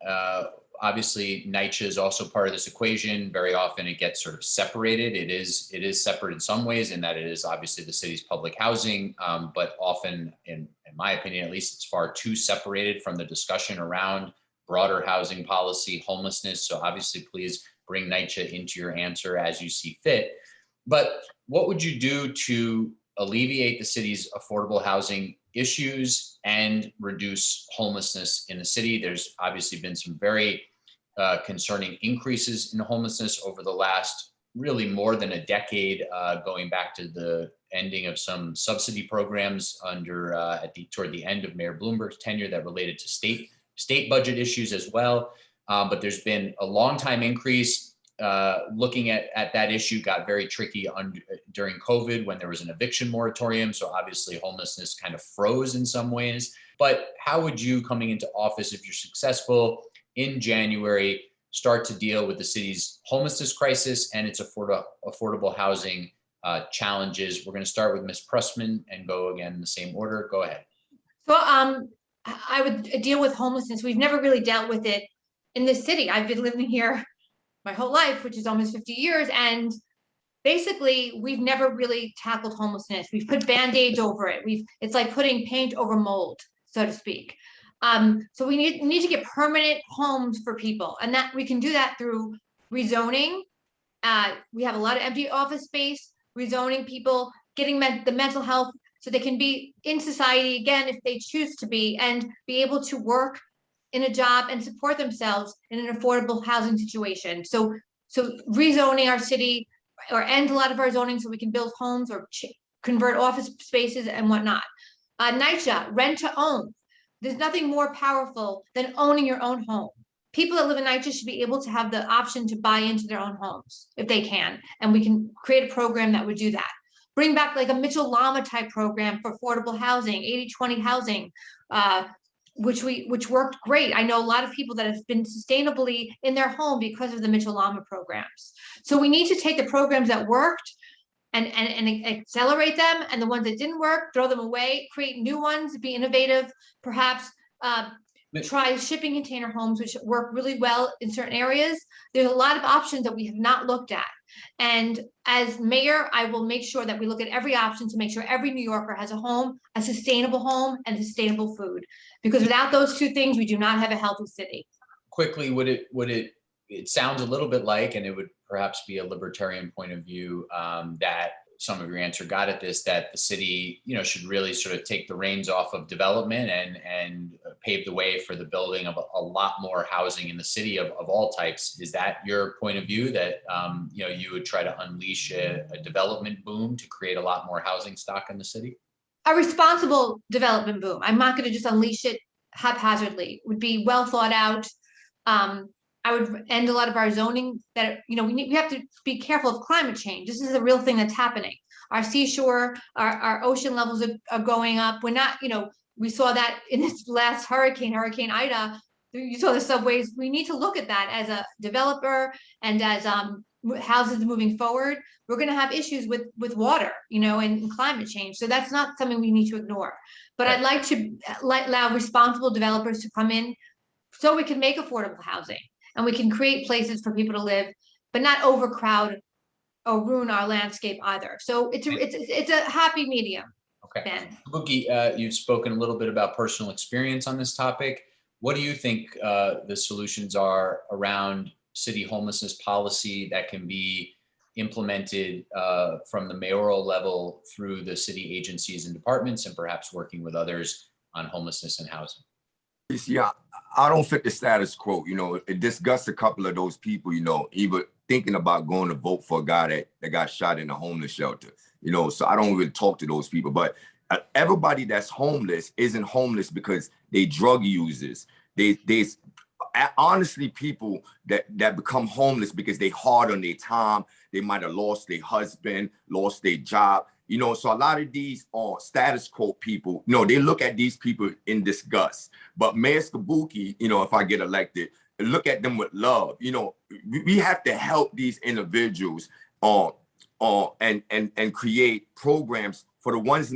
Obviously, NYCHA is also part of this equation. Very often it gets sort of separated. It is separate in some ways in that it is obviously the city's public housing, but often, in my opinion, at least, it's far too separated from the discussion around broader housing policy, homelessness. So obviously, please bring NYCHA into your answer as you see fit. But what would you do to alleviate the city's affordable housing issues and reduce homelessness in the city? There's obviously been some very concerning increases in homelessness over the last really more than a decade, going back to the ending of some subsidy programs toward the end of Mayor Bloomberg's tenure that related to state budget issues as well. But there's been a long time increase. Looking at that issue got very tricky during COVID when there was an eviction moratorium. So obviously homelessness kind of froze in some ways. But how would you, coming into office, if you're successful in January, start to deal with the city's homelessness crisis and its affordable housing challenges? We're going to start with Ms. Prussman and go again in the same order. Go ahead. So I would deal with homelessness. We've never really dealt with it in this city. I've been living here my whole life, which is almost 50 years. And basically, we've never really tackled homelessness. We've put Band-Aids over it. It's like putting paint over mold, so to speak. So we need to get permanent homes for people. And that we can do that through rezoning. We have a lot of empty office space, rezoning people, getting the mental health so they can be in society again if they choose to be, and be able to work in a job and support themselves in an affordable housing situation. So rezoning our city or end a lot of our zoning so we can build homes or convert office spaces and whatnot. NYCHA, rent to own. There's nothing more powerful than owning your own home. People that live in NYCHA should be able to have the option to buy into their own homes if they can, and we can create a program that would do that. bring back like a Mitchell Lama type program for affordable housing, 80-20 housing, which worked great. I know a lot of people that have been sustainably in their home because of the Mitchell Lama programs. So we need to take the programs that worked and accelerate them, and the ones that didn't work, throw them away, create new ones, be innovative, perhaps try shipping container homes, which work really well in certain areas. There's a lot of options that we have not looked at. And as mayor, I will make sure that we look at every option to make sure every New Yorker has a home, a sustainable home, and sustainable food. Because without those two things, we do not have a healthy city. Quickly, it sounds a little bit like, and it would perhaps be a libertarian point of view, that some of your answer got at this, that the city, should really sort of take the reins off of development and pave the way for the building of a lot more housing in the city of all types. Is that your point of view, that you would try to unleash a development boom to create a lot more housing stock in the city? A responsible development boom. I'm not going to just unleash it haphazardly. It would be well thought out. I would end a lot of our zoning that, we have to be careful of climate change. This is a real thing that's happening. Our seashore, our ocean levels are going up. We're not, we saw that in this last Hurricane Ida. You saw the subways. We need to look at that as a developer and as houses moving forward. We're going to have issues with water, and climate change. So that's not something we need to ignore. But I'd like to allow responsible developers to come in so we can make affordable housing. And we can create places for people to live, but not overcrowd or ruin our landscape either. So it's a happy medium. Okay. Ben. Skiboky, you've spoken a little bit about personal experience on this topic. What do you think the solutions are around city homelessness policy that can be implemented from the mayoral level through the city agencies and departments, and perhaps working with others on homelessness and housing? Yeah, I don't fit the status quo. It disgusts a couple of those people, even thinking about going to vote for a guy that got shot in a homeless shelter, so I don't really talk to those people. But everybody that's homeless isn't homeless because they drug users. They honestly, people that become homeless because they hard on their time. They might have lost their husband, lost their job. So a lot of these status quo people, they look at these people in disgust. But Mayor Skiboky, if I get elected, look at them with love. We have to help these individuals and create programs for the ones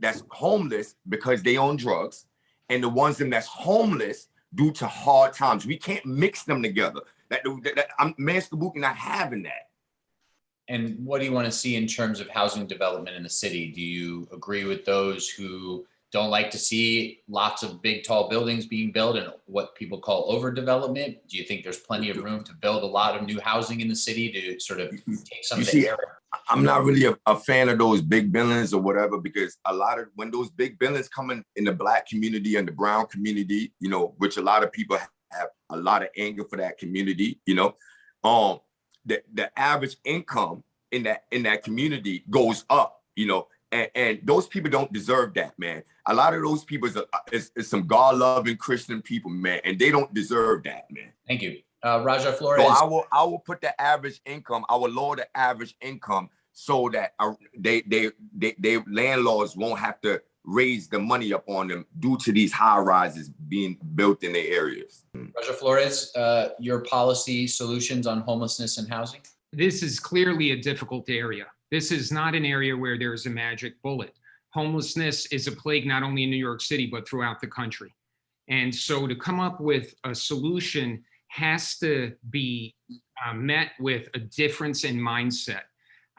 that's homeless because they own drugs, and the ones that's homeless due to hard times. We can't mix them together. Mayor Skiboky not having that. And what do you want to see in terms of housing development in the city? Do you agree with those who don't like to see lots of big, tall buildings being built and what people call overdevelopment? Do you think there's plenty of room to build a lot of new housing in the city to sort of take some of the area? I'm not really a fan of those big buildings or whatever, because when those big buildings come in the Black community and the brown community, which a lot of people have a lot of anger for that community, the average income in that community goes up, and those people don't deserve that, man. A lot of those people is some God-loving Christian people, man, and they don't deserve that, man. Thank you. Raja Flores. So I will put the average income, I will lower the average income so that they landlords won't have to raise the money up on them due to these high rises being built in their areas. Raja Flores, your policy solutions on homelessness and housing? This is clearly a difficult area. This is not an area where there's a magic bullet. Homelessness is a plague not only in New York City, but throughout the country. And so to come up with a solution has to be met with a difference in mindset.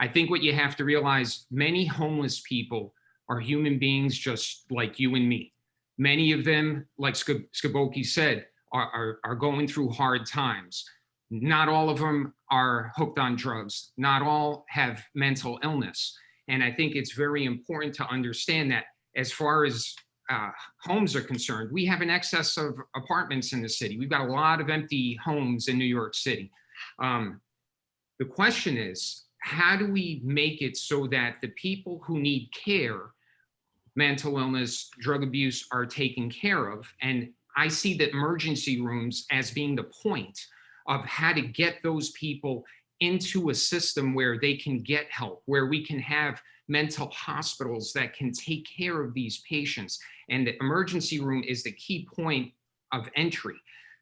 I think what you have to realize, many homeless people are human beings just like you and me. Many of them, like Skiboky said, are going through hard times. Not all of them are hooked on drugs. Not all have mental illness. And I think it's very important to understand that as far as homes are concerned, we have an excess of apartments in the city. We've got a lot of empty homes in New York City. The question is, how do we make it so that the people who need care, mental illness, drug abuse, are taken care of? And I see the emergency rooms as being the point of how to get those people into a system where they can get help, where we can have mental hospitals that can take care of these patients. And the emergency room is the key point of entry.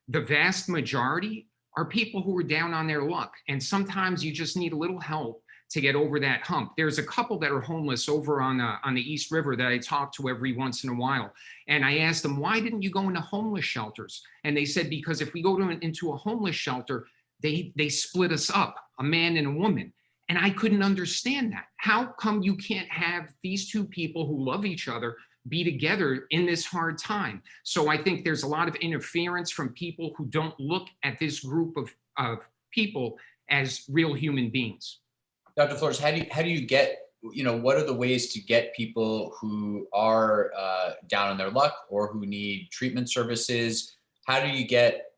The vast majority are people who are down on their luck. And sometimes you just need a little help to get over that hump. There's a couple that are homeless over on the East River that I talk to every once in a while. And I asked them, why didn't you go into homeless shelters? And they said, because if we go into a homeless shelter, they split us up, a man and a woman. And I couldn't understand that. How come you can't have these two people who love each other be together in this hard time? So I think there's a lot of interference from people who don't look at this group of people as real human beings. Dr. Flores, how do you get, what are the ways to get people who are down on their luck or who need treatment services? How do you get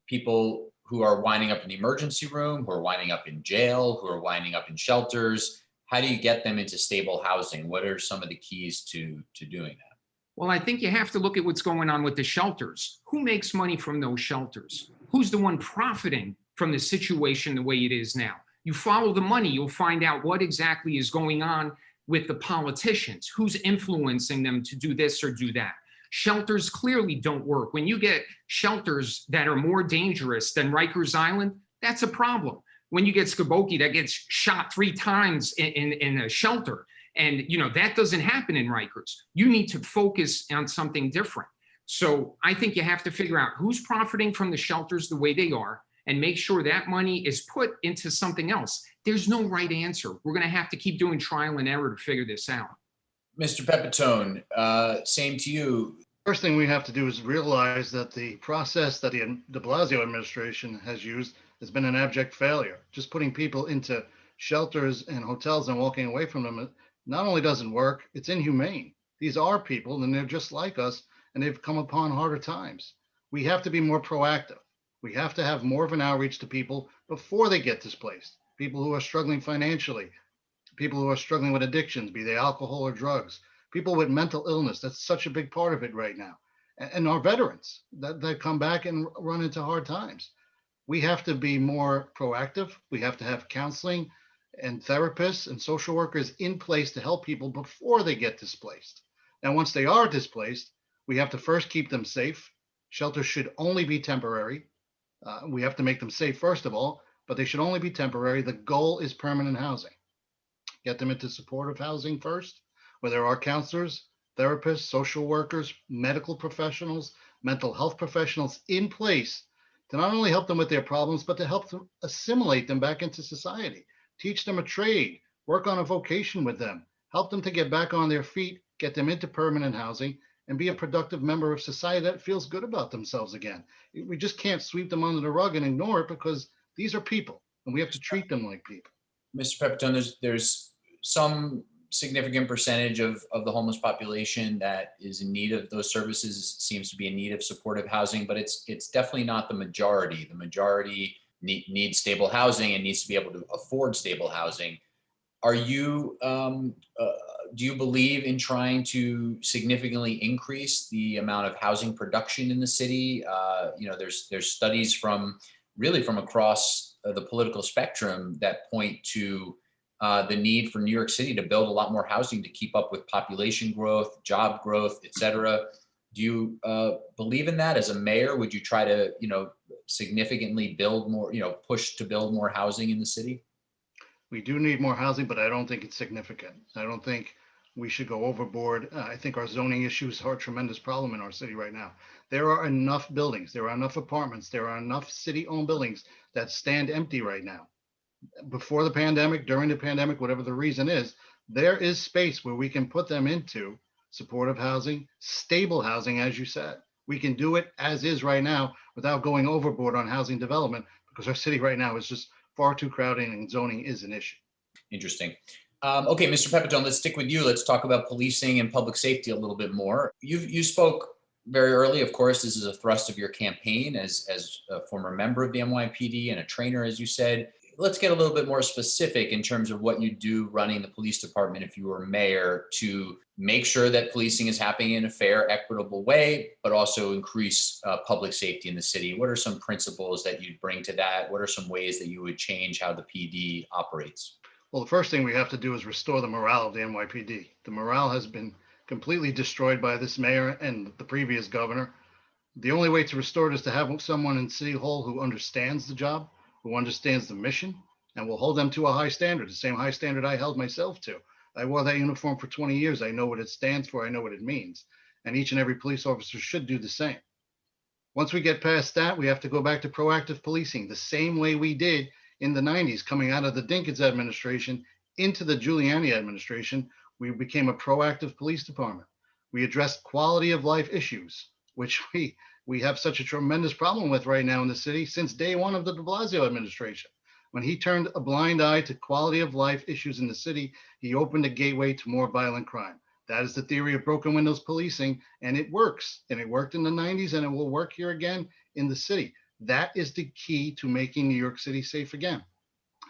people who are winding up in the emergency room, who are winding up in jail, who are winding up in shelters? How do you get them into stable housing? What are some of the keys to doing that? Well, I think you have to look at what's going on with the shelters. Who makes money from those shelters? Who's the one profiting from the situation the way it is now? You follow the money, you'll find out what exactly is going on with the politicians, who's influencing them to do this or do that. Shelters clearly don't work. When you get shelters that are more dangerous than Rikers Island, that's a problem. When you get Skiboky that gets shot 3 times in a shelter, and that doesn't happen in Rikers. You need to focus on something different. So I think you have to figure out who's profiting from the shelters the way they are, and make sure that money is put into something else. There's no right answer. We're going to have to keep doing trial and error to figure this out. Mr. Pepitone, same to you. First thing we have to do is realize that the process that the de Blasio administration has used has been an abject failure. Just putting people into shelters and hotels and walking away from them not only doesn't work, it's inhumane. These are people and they're just like us, and they've come upon harder times. We have to be more proactive. We have to have more of an outreach to people before they get displaced. People who are struggling financially, people who are struggling with addictions, be they alcohol or drugs, people with mental illness. That's such a big part of it right now. And our veterans that come back and run into hard times. We have to be more proactive. We have to have counseling and therapists and social workers in place to help people before they get displaced. And once they are displaced, we have to first keep them safe. Shelters should only be temporary. We have to make them safe, first of all, but they should only be temporary. The goal is permanent housing. Get them into supportive housing first, where there are counselors, therapists, social workers, medical professionals, mental health professionals in place to not only help them with their problems, but to help them assimilate them back into society, teach them a trade, work on a vocation with them, help them to get back on their feet, get them into permanent housing, and be a productive member of society that feels good about themselves again. We just can't sweep them under the rug and ignore it, because these are people and we have to treat them like people. Mr. Pepitone, there's some significant percentage of the homeless population that is in need of those services, seems to be in need of supportive housing, but it's definitely not the majority. The majority needs stable housing and needs to be able to afford stable housing. Are you, do you believe in trying to significantly increase the amount of housing production in the city? There's studies from across the political spectrum that point to the need for New York City to build a lot more housing to keep up with population growth, job growth, et cetera. Do you believe in that as a mayor? Would you try to, significantly build more, push to build more housing in the city? We do need more housing, but I don't think it's significant. I don't think we should go overboard. I think our zoning issues are a tremendous problem in our city right now. There are enough buildings, there are enough apartments, there are enough city-owned buildings that stand empty right now. Before the pandemic, during the pandemic, whatever the reason is, there is space where we can put them into supportive housing, stable housing, as you said. We can do it as is right now without going overboard on housing development, because our city right now is just far too crowded and zoning is an issue. Interesting. Okay, Mr. Pepitone, let's stick with you. Let's talk about policing and public safety a little bit more. You spoke very early, of course. This is a thrust of your campaign as a former member of the NYPD and a trainer, as you said. Let's get a little bit more specific in terms of what you do running the police department if you were mayor to make sure that policing is happening in a fair, equitable way, but also increase public safety in the city. What are some principles that you'd bring to that? What are some ways that you would change how the PD operates? Well, the first thing we have to do is restore the morale of the NYPD. The morale has been completely destroyed by this mayor and the previous governor. The only way to restore it is to have someone in City Hall who understands the job, who understands the mission, and will hold them to a high standard, the same high standard I held myself to. I wore that uniform for 20 years. I know what it stands for. I know what it means. And each and every police officer should do the same. Once we get past that, we have to go back to proactive policing, the same way we did in the 90s, coming out of the Dinkins administration into the Giuliani administration. We became a proactive police department. We addressed quality of life issues, which we have such a tremendous problem with right now in the city since day one of the de Blasio administration. When he turned a blind eye to quality of life issues in the city, he opened a gateway to more violent crime. That is the theory of broken windows policing, and it works. And it worked in the 90s, and it will work here again in the city. That is the key to making New York City safe again.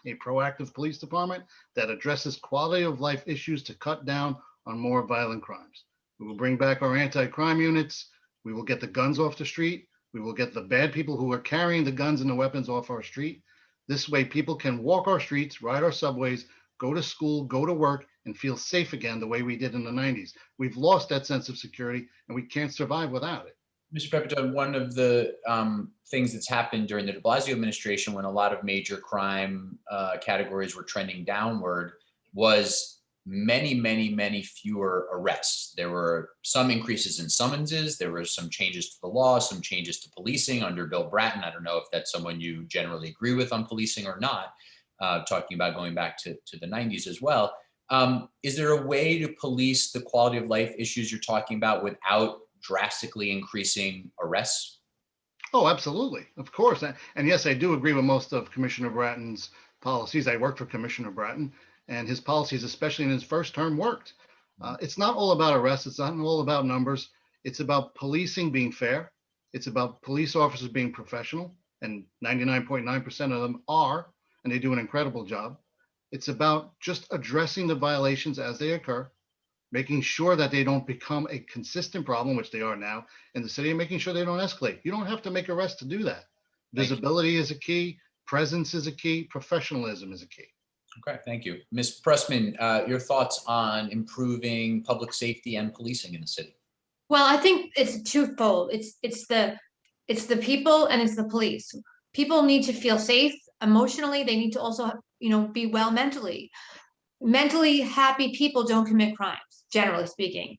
A proactive police department that addresses quality of life issues to cut down on more violent crimes. We will bring back our anti-crime units. We will get the guns off the street. We will get the bad people who are carrying the guns and the weapons off our street. This way, people can walk our streets, ride our subways, go to school, go to work, and feel safe again the way we did in the 90s. We've lost that sense of security, and we can't survive without it. Mr. Pepitone, one of the things that's happened during the de Blasio administration when a lot of major crime categories were trending downward was many fewer arrests. There were some increases in summonses. There were some changes to the law, some changes to policing under Bill Bratton. I don't know if that's someone you generally agree with on policing or not, talking about going back to the 90s as well. Is there a way to police the quality of life issues you're talking about without drastically increasing arrests? Oh, absolutely. Of course. And yes, I do agree with most of Commissioner Bratton's policies. I worked for Commissioner Bratton, and his policies, especially in his first term, worked. It's not all about arrests. It's not all about numbers. It's about policing being fair. It's about police officers being professional, and 99.9% of them are, and they do an incredible job. It's about just addressing the violations as they occur, making sure that they don't become a consistent problem, which they are now in the city, and making sure they don't escalate. You don't have to make arrests to do that. Visibility is a key, presence is a key, professionalism is a key. Okay, thank you. Ms. Prussman, your thoughts on improving public safety and policing in the city? Well, I think it's twofold. It's the people and it's the police. People need to feel safe emotionally. They need to also, be well mentally. Mentally happy people don't commit crimes, generally speaking,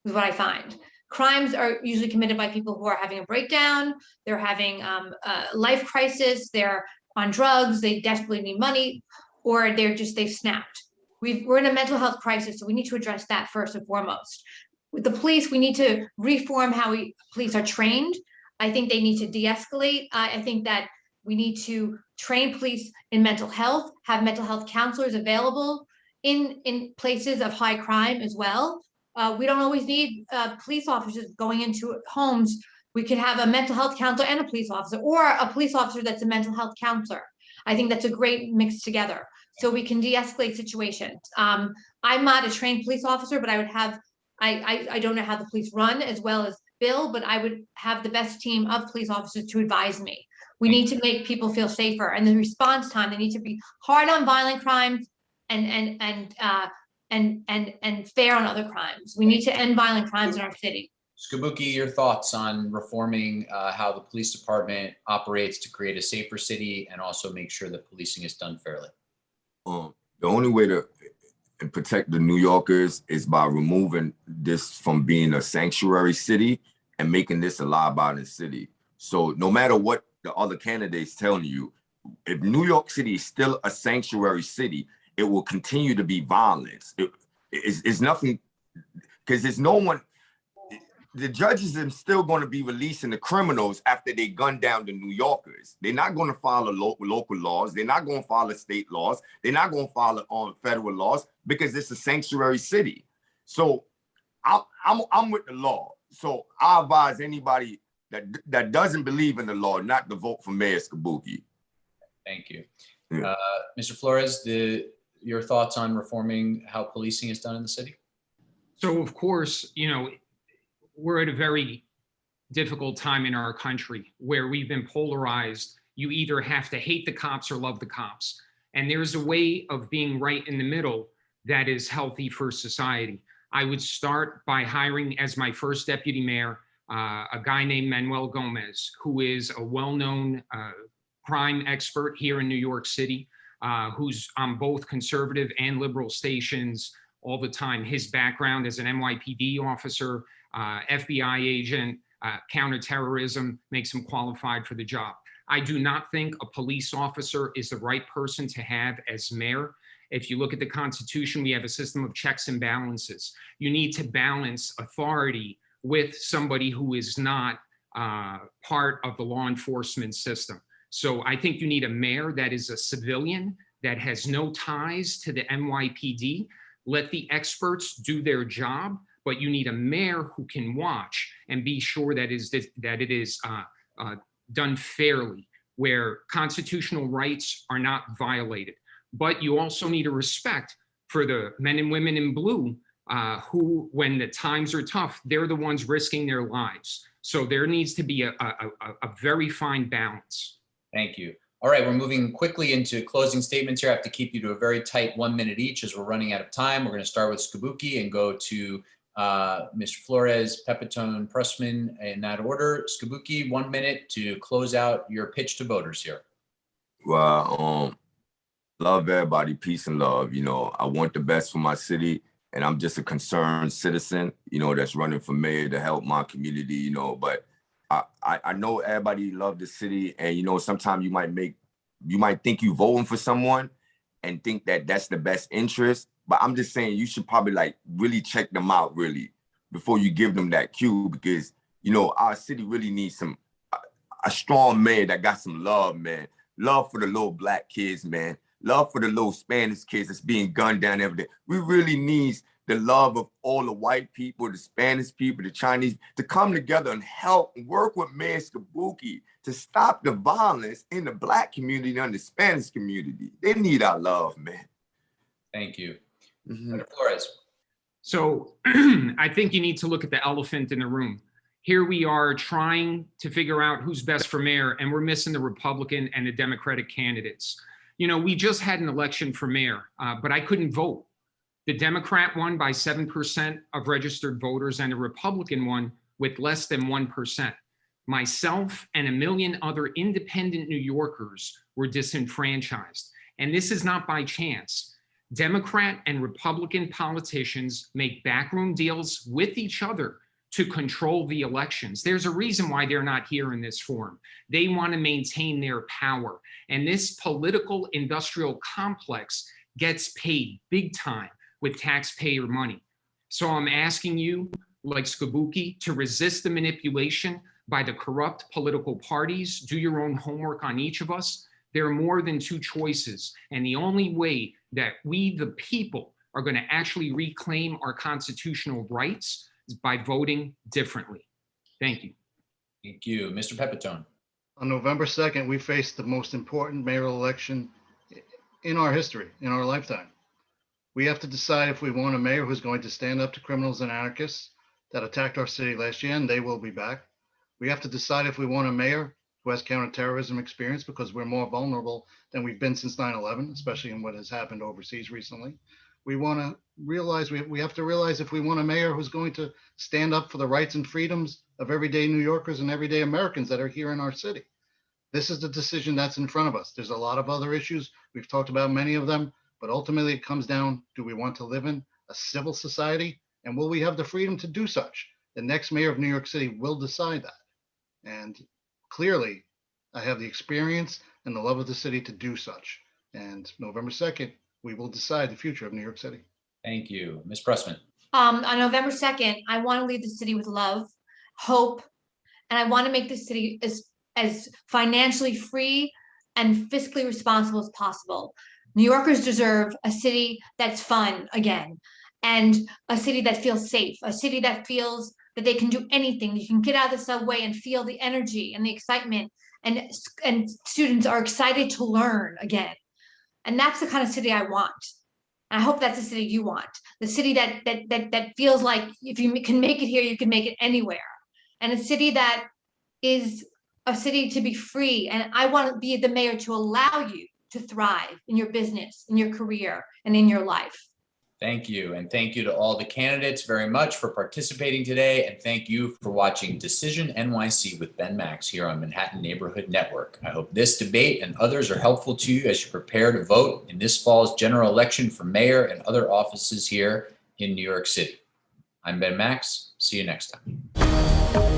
is what I find. Crimes are usually committed by people who are having a breakdown, they're having a life crisis, they're on drugs, they desperately need money, or they've snapped. We're in a mental health crisis, so we need to address that first and foremost. With the police, we need to reform how police are trained. I think they need to de-escalate. I think that we need to train police in mental health, have mental health counselors available in places of high crime as well. We don't always need police officers going into homes. We could have a mental health counselor and a police officer, or a police officer that's a mental health counselor. I think that's a great mix together, so we can de-escalate situations. I'm not a trained police officer, but I don't know how the police run as well as Bill, but I would have the best team of police officers to advise me. We need to make people feel safer, and the response time, they need to be hard on violent crimes and fair on other crimes. We need to end violent crimes in our city. Skiboky, your thoughts on reforming how the police department operates to create a safer city and also make sure that policing is done fairly? The only way to protect the New Yorkers is by removing this from being a sanctuary city and making this a law-abiding city. So no matter what the other candidates telling you, if New York City is still a sanctuary city, it will continue to be violence. It's nothing, because there's no one, the judges are still going to be releasing the criminals after they gun down the New Yorkers. They're not going to follow local laws. They're not going to follow state laws. They're not going to follow on federal laws because it's a sanctuary city. So I'm with the law. So I advise anybody that doesn't believe in the law not to vote for Mayor Skiboky. Thank you. Yeah. Mr. Flores, your thoughts on reforming how policing is done in the city? So of course, we're at a very difficult time in our country where we've been polarized. You either have to hate the cops or love the cops. And there's a way of being right in the middle that is healthy for society. I would start by hiring as my first deputy mayor a guy named Manuel Gomez, who is a well-known crime expert here in New York City, who's on both conservative and liberal stations all the time. His background as an NYPD officer, FBI agent, counterterrorism makes him qualified for the job. I do not think a police officer is the right person to have as mayor. If you look at the Constitution, we have a system of checks and balances. You need to balance authority with somebody who is not part of the law enforcement system. So I think you need a mayor that is a civilian, that has no ties to the NYPD. Let the experts do their job, but you need a mayor who can watch and be sure that it is done fairly, where constitutional rights are not violated. But you also need a respect for the men and women in blue who, when the times are tough, they're the ones risking their lives. So there needs to be a very fine balance. Thank you. All right, we're moving quickly into closing statements here. I have to keep you to a very tight 1 minute each as we're running out of time. We're going to start with Skiboky and go to Mr. Flores, Pepitone, Prussman in that order. Skiboky, 1 minute to close out your pitch to voters here. Well, love everybody, peace and love. You know, I want the best for my city, and I'm just a concerned citizen, you know, that's running for mayor to help my community, you know, but I know everybody love the city, and, you know, sometimes you might think you voting for someone and think that that's the best interest, but I'm just saying you should probably like really check them out really before you give them that cue, because, you know, our city really needs a strong mayor that got some love, man. Love for the little black kids, man. Love for the little Spanish kids that's being gunned down every day. We really need the love of all the white people, the Spanish people, the Chinese, to come together and help and work with Mayor Skiboky to stop the violence in the black community and the Spanish community. They need our love, man. Thank you. Senator Flores. So I think you need to look at the elephant in the room. Here we are trying to figure out who's best for mayor, and we're missing the Republican and the Democratic candidates. You know, we just had an election for mayor, but I couldn't vote. The Democrat won by 7% of registered voters, and the Republican won with less than 1%. Myself and a million other independent New Yorkers were disenfranchised. And this is not by chance. Democrat and Republican politicians make backroom deals with each other to control the elections. There's a reason why they're not here in this forum. They want to maintain their power. And this political industrial complex gets paid big time with taxpayer money. So I'm asking you, like Skiboky, to resist the manipulation by the corrupt political parties. Do your own homework on each of us. There are more than two choices. And the only way that we, the people, are going to actually reclaim our constitutional rights is by voting differently. Thank you. Thank you. Mr. Pepitone. On November 2nd, we faced the most important mayoral election in our history, in our lifetime. We have to decide if we want a mayor who's going to stand up to criminals and anarchists that attacked our city last year, and they will be back. We have to decide if we want a mayor who has counterterrorism experience, because we're more vulnerable than we've been since 9/11, especially in what has happened overseas recently. We want to realize, we have to realize if we want a mayor who's going to stand up for the rights and freedoms of everyday New Yorkers and everyday Americans that are here in our city. This is the decision that's in front of us. There's a lot of other issues. We've talked about many of them, but ultimately it comes down, do we want to live in a civil society? And will we have the freedom to do such? The next mayor of New York City will decide that. And clearly, I have the experience and the love of the city to do such. And November 2nd, we will decide the future of New York City. Thank you. Ms. Prussman. On November 2nd, I want to leave the city with love, hope, and I want to make the city as financially free and fiscally responsible as possible. New Yorkers deserve a city that's fun again, and a city that feels safe, a city that feels that they can do anything. You can get out of the subway and feel the energy and the excitement, and students are excited to learn again. And that's the kind of city I want. I hope that's the city you want. The city that feels like if you can make it here, you can make it anywhere. And a city that is a city to be free. And I want to be the mayor to allow you to thrive in your business, in your career, and in your life. Thank you. And thank you to all the candidates very much for participating today. And thank you for watching Decision NYC with Ben Max here on Manhattan Neighborhood Network. I hope this debate and others are helpful to you as you prepare to vote in this fall's general election for mayor and other offices here in New York City. I'm Ben Max. See you next time.